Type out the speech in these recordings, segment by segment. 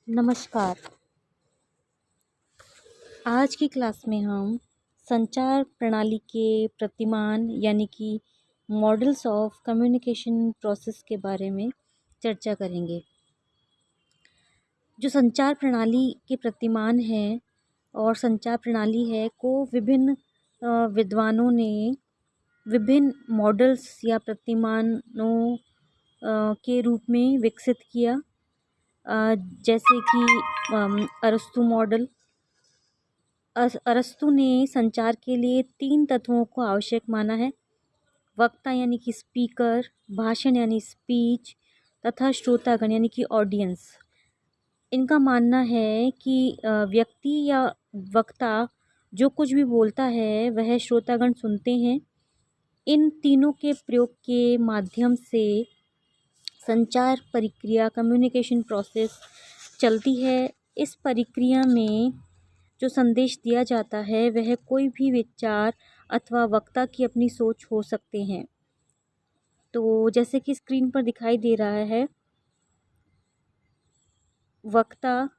नमस्कार। आज की क्लास में हम संचार प्रणाली के प्रतिमान यानी कि मॉडल्स ऑफ कम्युनिकेशन प्रोसेस के बारे में चर्चा करेंगे। जो संचार प्रणाली के प्रतिमान हैं और संचार प्रणाली है को विभिन्न विद्वानों ने विभिन्न मॉडल्स या प्रतिमानों के रूप में विकसित किया, जैसे कि अरस्तु मॉडल। अरस्तु ने संचार के लिए 3 तत्वों को आवश्यक माना है: वक्ता यानी कि स्पीकर, भाषण यानी स्पीच तथा श्रोतागण यानी कि ऑडियंस। इनका मानना है कि व्यक्ति या वक्ता जो कुछ भी बोलता है वह श्रोतागण सुनते हैं। इन तीनों के प्रयोग के माध्यम से संचार प्रक्रिया कम्युनिकेशन प्रोसेस चलती है। इस प्रक्रिया में जो संदेश दिया जाता है वह कोई भी विचार अथवा वक्ता की अपनी सोच हो सकते हैं। तो जैसे कि स्क्रीन पर दिखाई दे रहा है, वक्ता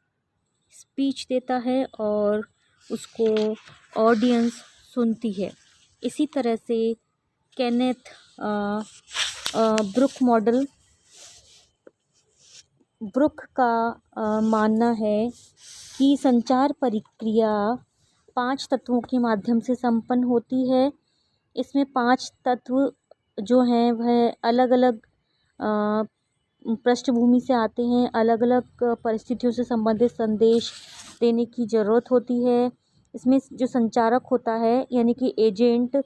स्पीच देता है और उसको ऑडियंस सुनती है। इसी तरह से केनेथ ब्रुक का मानना है कि संचार प्रक्रिया 5 तत्वों के माध्यम से संपन्न होती है। इसमें 5 तत्व जो हैं वह अलग अलग पृष्ठभूमि से आते हैं, अलग अलग परिस्थितियों से संबंधित संदेश देने की ज़रूरत होती है। इसमें जो संचारक होता है यानी कि एजेंट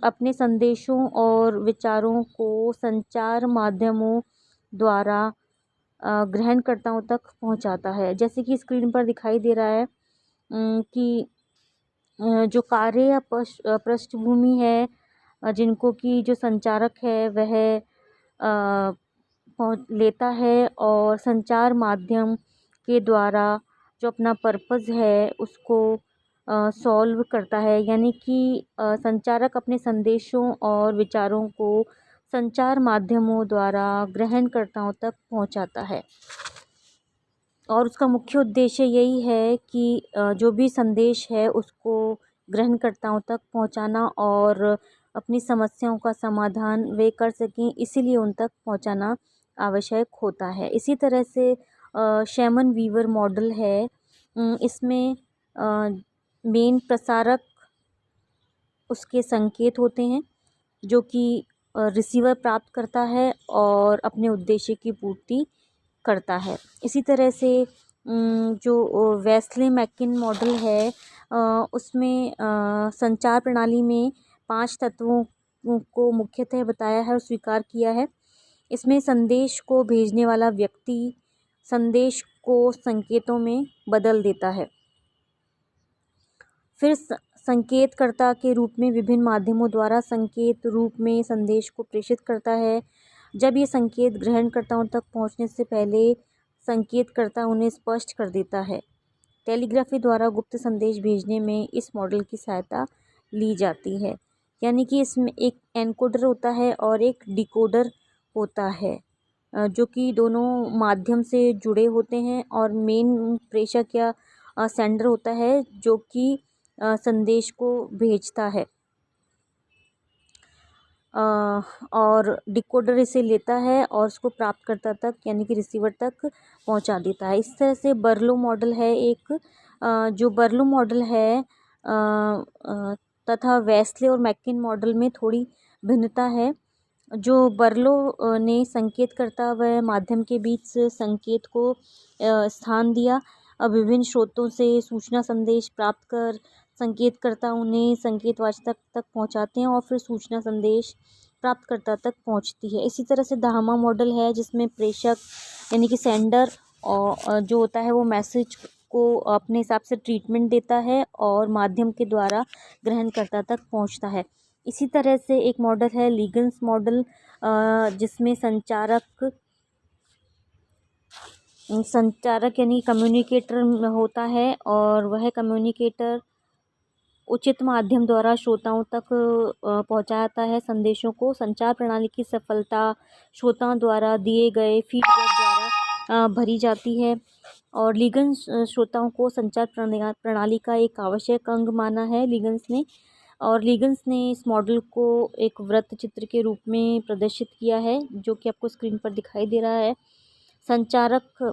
अपने संदेशों और विचारों को संचार माध्यमों द्वारा ग्रहणकर्ताओं तक पहुंचाता है। जैसे कि स्क्रीन पर दिखाई दे रहा है कि जो कार्य या पृष्ठभूमि है, जिनको कि जो संचारक है वह लेता है और संचार माध्यम के द्वारा जो अपना पर्पज़ है उसको सॉल्व करता है। यानी कि संचारक अपने संदेशों और विचारों को संचार माध्यमों द्वारा ग्रहणकर्ताओं तक पहुंचाता है और उसका मुख्य उद्देश्य यही है कि जो भी संदेश है उसको ग्रहणकर्ताओं तक पहुंचाना और अपनी समस्याओं का समाधान वे कर सकें, इसीलिए उन तक पहुंचाना आवश्यक होता है। इसी तरह से शैमन वीवर मॉडल है। इसमें मेन प्रसारक उसके संकेत होते हैं जो कि रिसीवर प्राप्त करता है और अपने उद्देश्य की पूर्ति करता है। इसी तरह से जो वेस्ले मैकिन मॉडल है, उसमें संचार प्रणाली में 5 तत्वों को मुख्यतः बताया है और स्वीकार किया है। इसमें संदेश को भेजने वाला व्यक्ति संदेश को संकेतों में बदल देता है, फिर संकेतकर्ता के रूप में विभिन्न माध्यमों द्वारा संकेत रूप में संदेश को प्रेषित करता है। जब ये संकेत ग्रहणकर्ताओं तक पहुंचने से पहले संकेतकर्ता उन्हें स्पष्ट कर देता है। टेलीग्राफी द्वारा गुप्त संदेश भेजने में इस मॉडल की सहायता ली जाती है। यानी कि इसमें एक एनकोडर होता है और एक डिकोडर होता है, जो कि दोनों माध्यम से जुड़े होते हैं और मेन प्रेषक या सेंडर होता है जो कि संदेश को भेजता है और डिकोडर इसे लेता है और उसको प्राप्तकर्ता तक यानी कि रिसीवर तक पहुंचा देता है। इस तरह से बर्लो मॉडल है एक, जो बर्लो मॉडल है तथा वेस्ले और मैकिन मॉडल में थोड़ी भिन्नता है। जो बर्लो ने संकेतकर्ता व माध्यम के बीच संकेत को स्थान दिया। अब विभिन्न स्रोतों से सूचना संदेश प्राप्त कर संकेतकर्ता उन्हें संकेतवाचक तक पहुंचाते हैं और फिर सूचना संदेश प्राप्तकर्ता तक पहुंचती है। इसी तरह से धामा मॉडल है जिसमें प्रेषक यानी कि सेंडर और जो होता है वो मैसेज को अपने हिसाब से ट्रीटमेंट देता है और माध्यम के द्वारा ग्रहणकर्ता तक पहुंचता है। इसी तरह से एक मॉडल है लीगन्स मॉडल, जिसमें संचारक यानी कम्युनिकेटर होता है और वह कम्युनिकेटर उचित माध्यम द्वारा श्रोताओं तक पहुंचाता है संदेशों को। संचार प्रणाली की सफलता श्रोताओं द्वारा दिए गए फीडबैक द्वारा भरी जाती है। और लीगन्स श्रोताओं को संचार प्रणाली का एक आवश्यक अंग माना है लीगन्स ने। और लीगन्स ने इस मॉडल को एक वृत्त चित्र के रूप में प्रदर्शित किया है, जो कि आपको स्क्रीन पर दिखाई दे रहा है। संचारक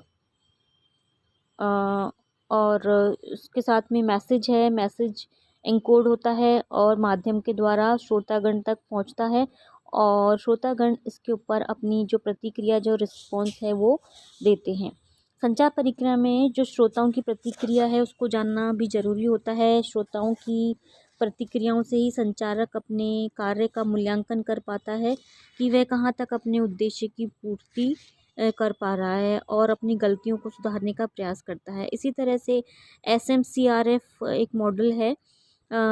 और उसके साथ में मैसेज है, मैसेज एन्कोड होता है और माध्यम के द्वारा श्रोतागण तक पहुंचता है, और श्रोतागण इसके ऊपर अपनी जो प्रतिक्रिया, जो रिस्पॉन्स है वो देते हैं। संचार प्रक्रिया में जो श्रोताओं की प्रतिक्रिया है उसको जानना भी ज़रूरी होता है। श्रोताओं की प्रतिक्रियाओं से ही संचारक अपने कार्य का मूल्यांकन कर पाता है कि वह कहाँ तक अपने उद्देश्य की पूर्ति कर पा रहा है और अपनी गलतियों को सुधारने का प्रयास करता है। इसी तरह से SMCRF एक मॉडल है।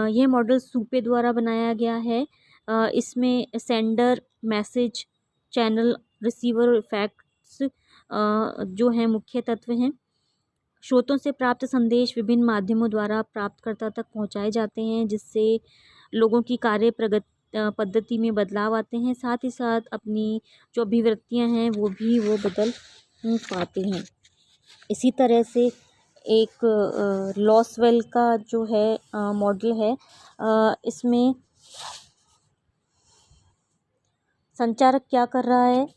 यह मॉडल सूपे द्वारा बनाया गया है। इसमें sender, message, channel, receiver effects जो हैं मुख्य तत्व हैं। स्रोतों से प्राप्त संदेश विभिन्न माध्यमों द्वारा प्राप्तकर्ता तक पहुंचाए जाते हैं, जिससे लोगों की कार्य पद्धति में बदलाव आते हैं। साथ ही साथ अपनी जो अभिवृत्तियां हैं वो बदल पाते हैं। इसी तरह से एक लॉसवेल का जो है मॉडल है, इसमें संचारक क्या कर रहा है,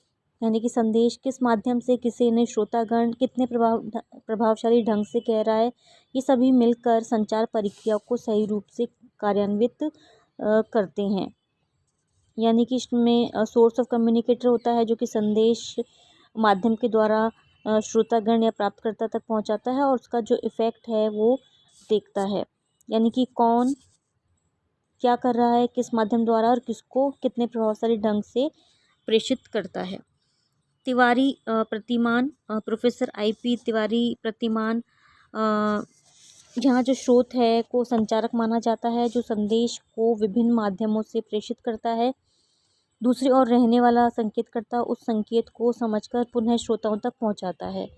यानी कि संदेश किस माध्यम से किसी ने श्रोतागण कितने प्रभावशाली ढंग से कह रहा है, ये सभी मिलकर संचार प्रक्रिया को सही रूप से कार्यान्वित करते हैं। यानी कि इसमें सोर्स ऑफ कम्युनिकेटर होता है, जो कि संदेश माध्यम के द्वारा श्रोतागण या प्राप्तकर्ता तक पहुंचाता है, और उसका जो इफ़ेक्ट है वो देखता है, यानी कि कौन क्या कर रहा है, किस माध्यम द्वारा और किसको कितने प्रभावशाली ढंग से प्रेषित करता है। तिवारी प्रतिमान, प्रोफेसर IP तिवारी प्रतिमान, यहाँ जो स्रोत है को संचारक माना जाता है, जो संदेश को विभिन्न माध्यमों से प्रेषित करता है। दूसरी ओर रहने वाला संकेतकर्ता उस संकेत को समझकर पुनः श्रोताओं तक पहुंचाता है।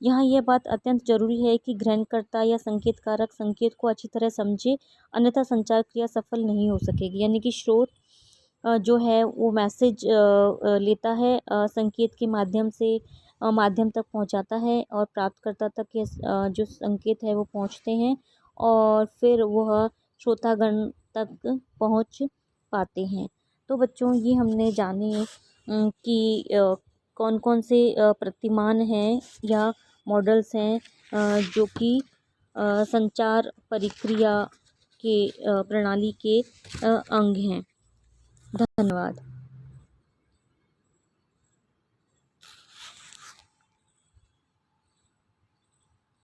यहाँ यह बात अत्यंत जरूरी है कि ग्रहणकर्ता या संकेतकारक संकेत को अच्छी तरह समझे, अन्यथा संचार क्रिया सफल नहीं हो सकेगी। यानी कि स्रोत जो है वो मैसेज लेता है, संकेत के माध्यम से माध्यम तक पहुंचाता है, और प्राप्तकर्ता तक के जो संकेत है वो पहुंचते हैं, और फिर वह श्रोतागण तक पहुंच पाते हैं। तो बच्चों, ये हमने जाने कि कौन कौन से प्रतिमान हैं या मॉडल्स हैं जो कि संचार प्रक्रिया के प्रणाली के अंग हैं। धन्यवाद।